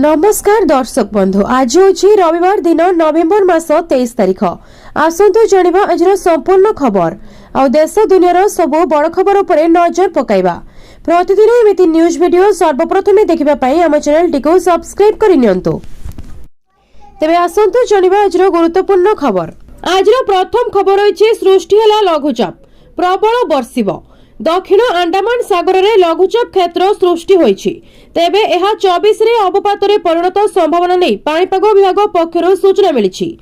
नमस्कार दर्शक बंधु, आज हूँ रविवार दिन नवेम्बर मास 23 तारिख। आसतु जानिबा आजर संपूर्ण खबर आ देश दुनियार सब बड़ खबर उपरे नजर पकाइबा। प्रतिदिन एमिति न्यूज वीडियो सर्वप्रथमे देखिबा पई हम चैनल टिको सब्सक्राइब करि नियंतु। तेबे आसतु जानिबा आजर गुरुत्वपूर्ण खबर। आजर प्रथम खबर होइछि सृष्टि हला लघुचाप, प्रबल बर्षिब। दक्षिण अंडमान सागर में लघुचाप क्षेत्र सृष्टि होइछि। तेबे एहा 24 रे अवपातरे परिणत संभावना नहीं पाणीपाग विभाग पक्षरु सूचना मिलिछि।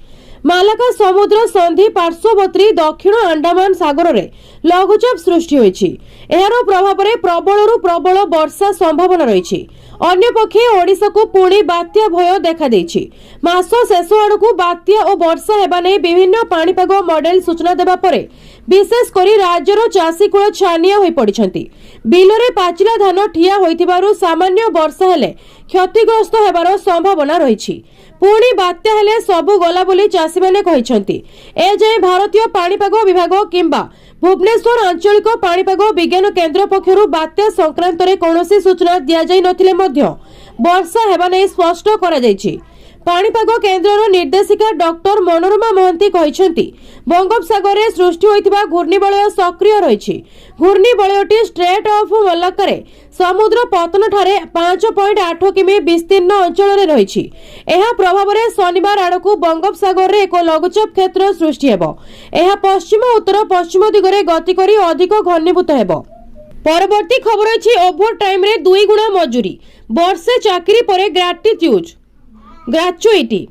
मालाका समुद्र संधि पार्श्ववर्ती दक्षिण अंडमान सागर में लघुचाप सृष्टि होइछि। एहार प्रभाव रे प्रबलरु प्रबल वर्षा संभावना रहिछि। अन्य पक्षे ओडिशा को पुणी बात्या भय देखा देछि। मास शेष आड़कू बात्या और वर्षा हेबा नै विभिन्न पाणीपाग मॉडल सूचना देबा परे विशेष करी राज्यर चाषी कूल छानिया होई पड़िछंती। बिलरे पाचिला धान ठिया होइतिबारु सामान्य वर्षा हेले क्षतिग्रस्त हेबार संभावना रहिछि। पुणी बात्या हेले सबु गला बोली चाषी माने कहिछंती। ए जे भारतीय पाणीपाग विभाग किंबा भुवनेश्वर आंचलिक पाणीपाग विज्ञान केन्द्र पक्षरु बात्या संक्रांत रे कोनोसी सूचना दिया जाई नथिले मध्य वर्षा हेबा नै स्पष्ट करा जायछि। पाणीपाग केन्द्रर निर्देशिका डॉक्टर मनोरमा महंती कहिछंती बंगोपसागर रे सृष्टि होइतिबा घूर्णिबलय सक्रिय रहिछि। घूर्णिबलयटी स्ट्रेट ऑफ मलाक्का समुद्र पतन ठारे 5.8 किमी विस्तीर्ण अंचल रे रहिछि। एहा प्रभाव रे शनिवार आड़कू बंगोपसागर रे एक लघुचाप क्षेत्र सृष्टि हेबो। एहा पश्चिम उत्तर पश्चिम दिगरे गति करी अधिक घनीभूत हेबो। परवर्ती खबर अछि ओभर टाइम रे 2 गुणा मजूरी, वर्षे चाकरी परे ग्रेचुइटी।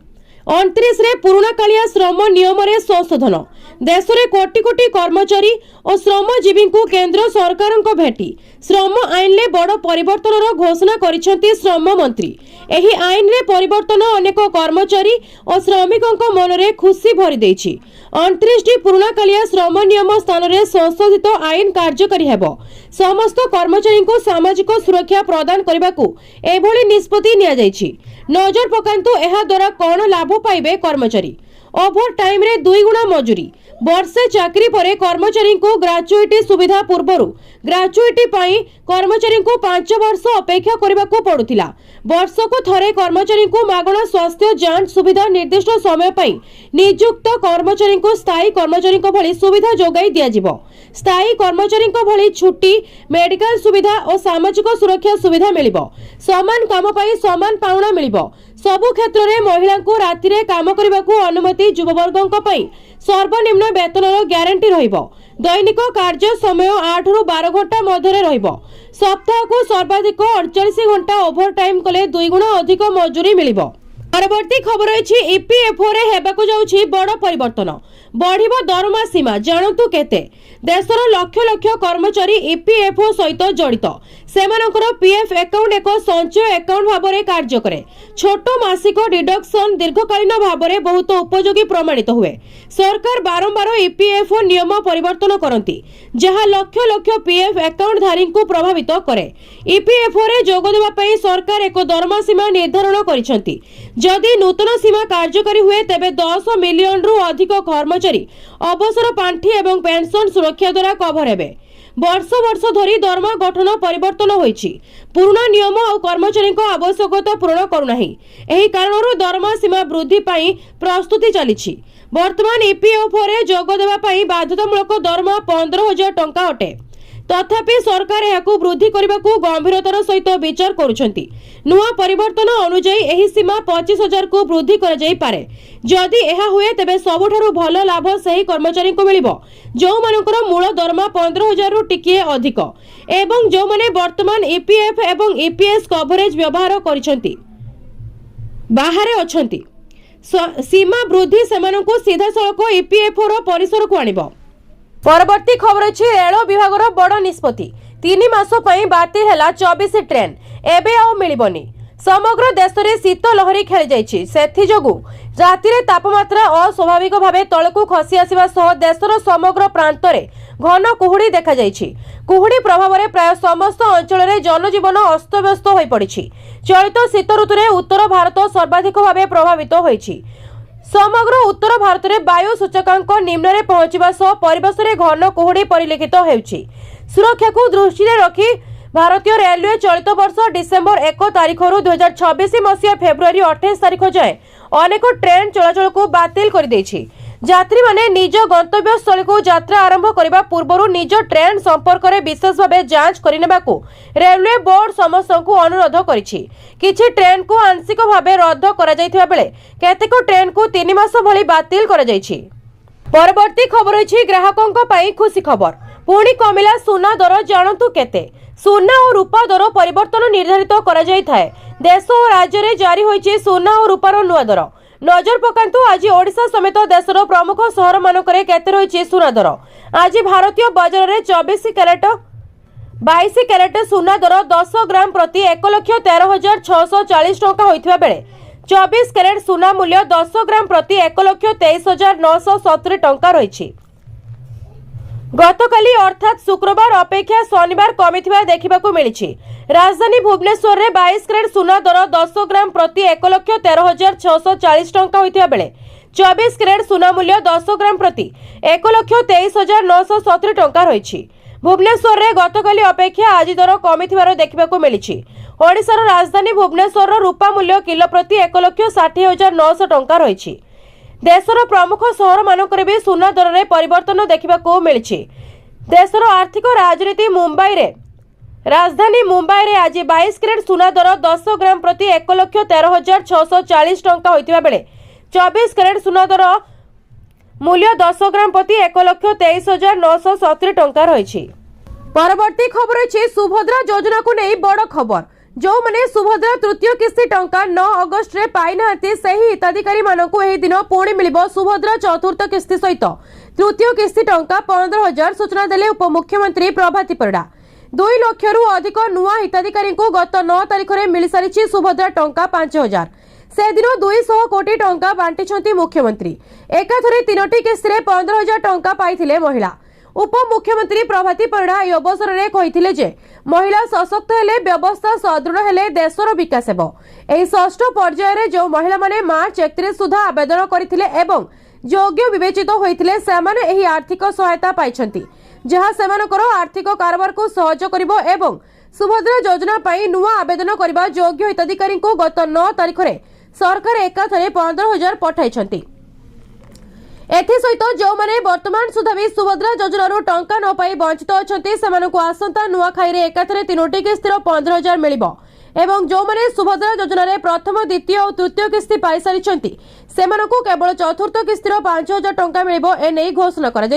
29 रे पुराना कालिया श्रम नियम रे संशोधन। देश रे कोटी कोटी कर्मचारी और श्रमजीवी को केंद्र सरकार को भेटी श्रम आईन ले बड़ परिवर्तन घोषणा करिसेंती श्रम मंत्री। एही आईन रे परिवर्तन अनेक कर्मचारी और श्रमिकों मन रे खुशी भरी देछि। 29 टी पुराना कालिया श्रम नियम स्थान रे संशोधित आईन कार्यकारी हेबो। समस्त कर्मचारी को सामाजिक सुरक्षा प्रदान करबा को एभली निष्पत्ति निया जायछि। नजर पकांतु एहा द्वारा कोन लाभ पाइबे कर्मचारी। ओभर टाइम रे 2 गुणा मजूरी, वर्षे चाकरी परे कर्मचारी को ग्रेचुइटी सुविधा पूर्वरु ग्रेचुइटी पाई कर्मचारी को 5 वर्ष अपेक्षा करबा को पड़ुथिला। वर्ष को थरे कर्मचारी को मागणा स्वास्थ्य जांच सुविधा निर्दिष्ट समय पाई नियुक्त कर्मचारी को स्थायी कर्मचारी को भली सुविधा जोगाई दिया जिवो। स्थायी कर्मचारी को भली छुट्टी, मेडिकल सुविधा और सामाजिक सुरक्षा सुविधा मिलिबो। समान काम पाई समान पाउणा मिलिबो। सबु क्षेत्र रे महिला को राति रे काम करबा को अनुमति। युववर्गों पाई सर्वनिम्न वेतनर ग्यारंटी रहिबो। दैनिक कार्य समय 8 रु 12 घंटा मध्य रहिबो। सप्ताह को सर्वाधिक 48 घंटा ओभर टाइम कले 2 गुणा अधिक मजूरी मिलिबो। परवर्ती खबर अछि ईपीएफओ रे हेबाकु जाउछि बड़ परिवर्तन, बढ़िबो दरमा सीमा। जानतु केते देशर लक्ष लक्ष कर्मचारी ईपीएफओ सहित जड़ित। सेमानकर पीएफ अकाउंट एक संचय अकाउंट भाबरे कार्य करे। छोट मासिक डिडक्शन दीर्घकालीन भाबरे बहुत उपयोगी प्रमाणित हुए। सरकार बारंबार ईपीएफओ नियम परिवर्तन करती जहां लक्ष लक्ष पीएफ अकाउंट धारी को प्रभावित करे। ईपीएफओ रे जोग देबा पई सरकार एक दरमा सीमा निर्धारण करिसेंती। जदि नूतन सीमा कार्यकारी हुए तेबे 10 मिलियन रु अधिक कर्मचारी अवसर पांठी एवं पेंशन सुरक्षा द्वारा कभर हेबे। वर्ष वर्ष धरी दरमा गठन परिवर्तन होइछि। पुराना नियम और कर्मचारी को आवश्यकता पूर्ण करुनाही। एही कारणरू दरमा सीमा वृद्धि पाई प्रस्तुति चलिछि। वर्तमान ईपीएफओ रे जोग देबा पाई बाध्यतामूलक दरमा 15,000 टंका अटे। तथापि सरकार याकू वृद्धि करने को गंभीरतार सहित विचार करुछंती। नुआ परिवर्तन अनुसार एही सीमा 25,000 को वृद्धि कर जाई पारे। जदि एहा हुए तेबे सबुठारु भल लाभ सही कर्मचारी को मिलिबो जो मानकर मूल दरमा 15,000 रु टिकिए अधिक एवं जो माने वर्तमान ईपीएफ एवं ईपीएस कवरेज व्यवहार करिसंती बाहरे अछंती। सीमा वृद्धि सेमानकु सीधा सड़क ईपीएफओ रो परिसर को आनिबो। परवर्ती खबर अछि रेल विभाग बड़ निष्पत्ति। 3 मास पई बातिल हैला 24 ट्रेन एबे आउ मिलिबनी। समग्र देश में शीत लहरी खेली जाइछि। सेथि जोगु राति रे तापमात्रा अस्वाभाविक भावे तळकु खसी आसीबा सह देशर समग्र प्रांत रे घन कुहुड़ी देखा जाइछि। कुहुड़ी प्रभाव रे प्राय समस्त अंचल रे जनजीवन अस्तव्यस्त होई पड़िछि। चलित शीत ऋतु रे उत्तर भारत सर्वाधिक भावे प्रभावित होइछि। समग्र उत्तर भारत में वायु सूचकांक निम्न रे पहुंचवा सह परिवेश रे घन कुहुड़ी परिलक्षित हेउछि। सुरक्षा को दृष्टि रे रखी भारतीय रेलवे चलित वर्ष डिसेम्बर 1 तारिख 2026 मसीहा फेब्रुआरी 28 तारिख जाए अनेक ट्रेन चलाचल को बातिल कर देछि। यात्री माने निज गंतव्य स्थल को यात्रा आरंभ करने पूर्व निज ट्रेन संपर्क में विशेष भाव जांच करने को रेलवे बोर्ड समस्त को अनुरोध करिछि। किछि ट्रेन को आंशिक भाव रद्द करा जायथिबा बेले केतेक ट्रेन को 3 मास भली बातिल करा जायछि। परवर्ती खबर अछि ग्राहकों पाई खुशी खबर। पुणी कमिला सुना दर जानतु केते। सुना और रूपा दर परिवर्तन निर्धारित करा जाय थाए। देश और राज्य में जारी होइछि सुना और रूपार नुआ दर। नजर पकांतु आज ओडिशा समेत देशर प्रमुख सहर मानकरे केते रहिछि सुना दर। आज भारतीय बाजार में 22 कैरेट सुना दर 10 ग्राम प्रति 1,13,640 टंका होइथिबा बेले 24 कैरेट सुना मूल्य 10 ग्राम प्रति 1,23,970 टंका रहिछि। गतकाली अर्थात शुक्रवार अपेक्षा शनिवार कमिथिबा देखिबाकू मिलिछि। राजधानी भुवनेश्वर रे 22 कैरेट सुना दर 10 ग्राम प्रति 1,13,640 टंका होइथिबा बेले 24 कैरेट सुना मूल्य 10 ग्राम प्रति 1,23,970 टंका रहिछि। भुवनेश्वर रे गतकाली अपेक्षा आज दर कमिथिबार देखिबाकू मिलिछि। ओडिशार राजधानी भुवनेश्वर रूपा मूल्य किलो प्रति 1,60,900 टंका रहिछि। देशर प्रमुख सहर मानकरे भी सुना दर में परिवर्तन देखा मिली। देशर आर्थिक राजनीति राजधानी मुंबई रे आज 22 कैरेट सुना दर 10 ग्राम प्रति 1,13,640 टंका होइतिबा बेले 24 कैरेट सुना दर मूल्य 10 ग्राम प्रति 1,23,970 टंका रही। परवर्ती खबर अछि सुभद्रा योजना को नहीं बड़ खबर। जो माने सुभद्रा तृतीय किस्ती टंका 9 अगस्त रे पाई नांती सही हिताधिकारी मानकु एही दिन पुणी मिलिबो सुभद्रा चतुर्थ किस्ती सहित तृतीय किस्ती टंका 15,000 सूचना देले उपमुख्यमंत्री प्रभाती परिडा। 2 लाख रु अधिक नुआ हिताधिकारी को गत 9 तारिख रे मिली सारिछि सुभद्रा टंका 5,000। से दिन 200 कोटी टंका बांटिछंती मुख्यमंत्री। एकाथरे 3टी किस्ती रे 15,000 टंका पाइथिले महिला। उपमुख्यमंत्री प्रभाती परिडा ए अवसर में कहिथिले जे महिला सशक्त हेले व्यवस्था सदृढ़ हेले देशर विकास हेबो। एही षष्ठ पर्याय रे जो महिला माने मार्च 31 सुधा आवेदन करथिले एवं योग्य विवेचित होइथिले सेमाने एही आर्थिक सहायता पाइछंती जहा सेमानकर आर्थिक कारोबार को सहज करिवो एवं सुभद्रा योजना पाई नुआ आवेदन करिबा योग्य हिताधिकारी को गत 9 तारिख रे सरकार एकाथरे 15,000 पठाइछंती। एसत जो मैंने वर्तमान सुधा भी सुभद्रा योजन टंका न पाई वंचित अच्छा से आसंता नुआखाई एकाथरे 3टी किस्ती 15,000 मिल एवं जो मैंने सुभद्रा योजन प्रथम द्वितीय और तृतीय किस्ती पाई सारी से केवल चतुर्थ किस्ती 5,000 टंका मिल घोषणा कर।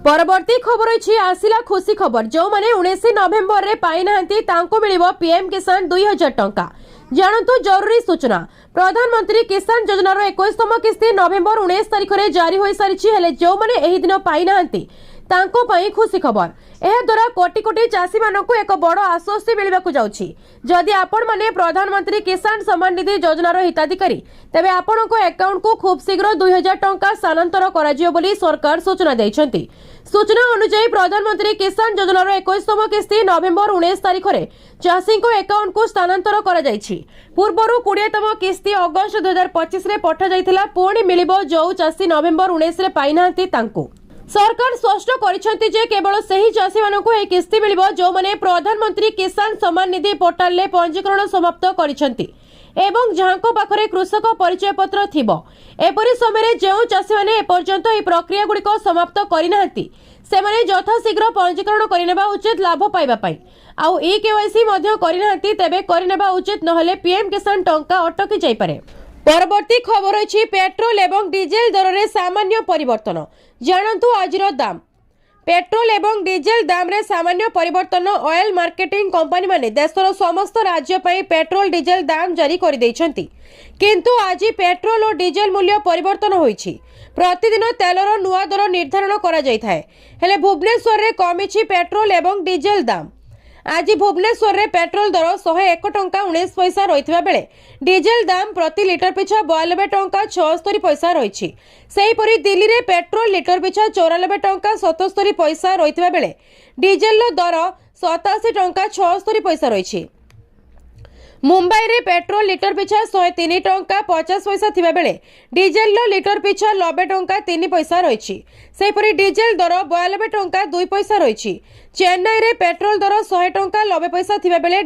परवर्ती खबर अच्छी आसिला खुशी खबर। जो मैंने 19 नवेम्बर रे पाई नांती तांको मिलिबो पीएम किसान 2,000 टंका। जानतु जरूरी सूचना प्रधानमंत्री किसान योजनार 21तम किस्ती नवेम्बर 19 तारिख रे जारी होई सारिछि हेले जो माने एही दिन पाई नांती तांको पई खुशी खबर। एहा द्वारा कोटी कोटी चासी मानकु एक बड़ आश्वस्ति मिलिबाकु जाउछि। जदि आपण माने प्रधानमंत्री किसान सम्मान निधि योजनार हिताधिकारी तेबे आपणको अकाउंट को खूब शीघ्र 2,000 टंका स्थानांतर कराजियो बोली सरकार सूचना दैछंती। सूचना अनुसार प्रधानमंत्री किसान योजनार 21तम किस्ती नवेम्बर 19 तारिख रे चासी को अकाउंट को स्थानांतर करा जायछि। पूर्वरु 20तम किस्ती अगस्त 2025 रे पठा जायथिला पुणी मिलिबो जो चासी नवेम्बर 19 रे पाई नांती तांको। सरकार स्पष्ट करिसेंती जे केवल सही चासी मानकु ए किस्ती मिलिबो जो माने प्रधानमंत्री किसान सम्मान निधि पोर्टल ले पंजीकरण समाप्त करिसेंती एवं जहांको पाखरे कृषक परिचय पत्र थिबो। एपरि समय जो चासी माने ए पर्यंत ए प्रक्रिया गुड़िक समाप्त करिनांती से माने यथाशीघ्र पंजीकरण करिनेबा उचित लाभ पाइबा पई आउ ई केवाईसी मध्य करिनांती तेबे करिनेबा उचित नहले पीएम किसान टंका अटकी जाई पारे। परवर्ती खबर अछि पेट्रोल एवं डीजेल दर रे सामान्य परिवर्तन। जानतु आजिर दाम पेट्रोल एवं डीजेल दाम रे सामान्य परिवर्तन। ऑयल मार्केटिंग कंपनी माने देशर समस्त राज्य पई पेट्रोल डीजेल दाम जारी कर दैछंती किंतु आज पेट्रोल और डीजेल मूल्य परिवर्तन होईछि। प्रतिदिन तेलर नुआ दर निर्धारण करा जाय थाए हेले भुवनेश्वर रे कमिछि पेट्रोल एवं डीजेल दाम। आज भुवनेश्वर रे पेट्रोल दर 101 टंका 19 पैसा रहितबा बेले डीजेल दाम प्रति लिटर पिछा 92 टंका 76 पैसा रहिछि। सेहीपरि दिल्ली रे पेट्रोल लिटर पिछा 94 टंका 77 पैसा रहितबा बेले डीजेल दर 87 टंका 76 पैसा रहिछि। मुंबई रे पेट्रोल लिटर पिछा 103 टंका 50 पैसा थिबा बेले डीजेल लो लिटर पिछा 90 टंका 3 पैसा रहिछि। सेपरि डीजेल दर 92 टंका 2 पैसा रहिछि। चेन्नई रे पेट्रोल दर 100 टंका 90 पैसा थिबा बेले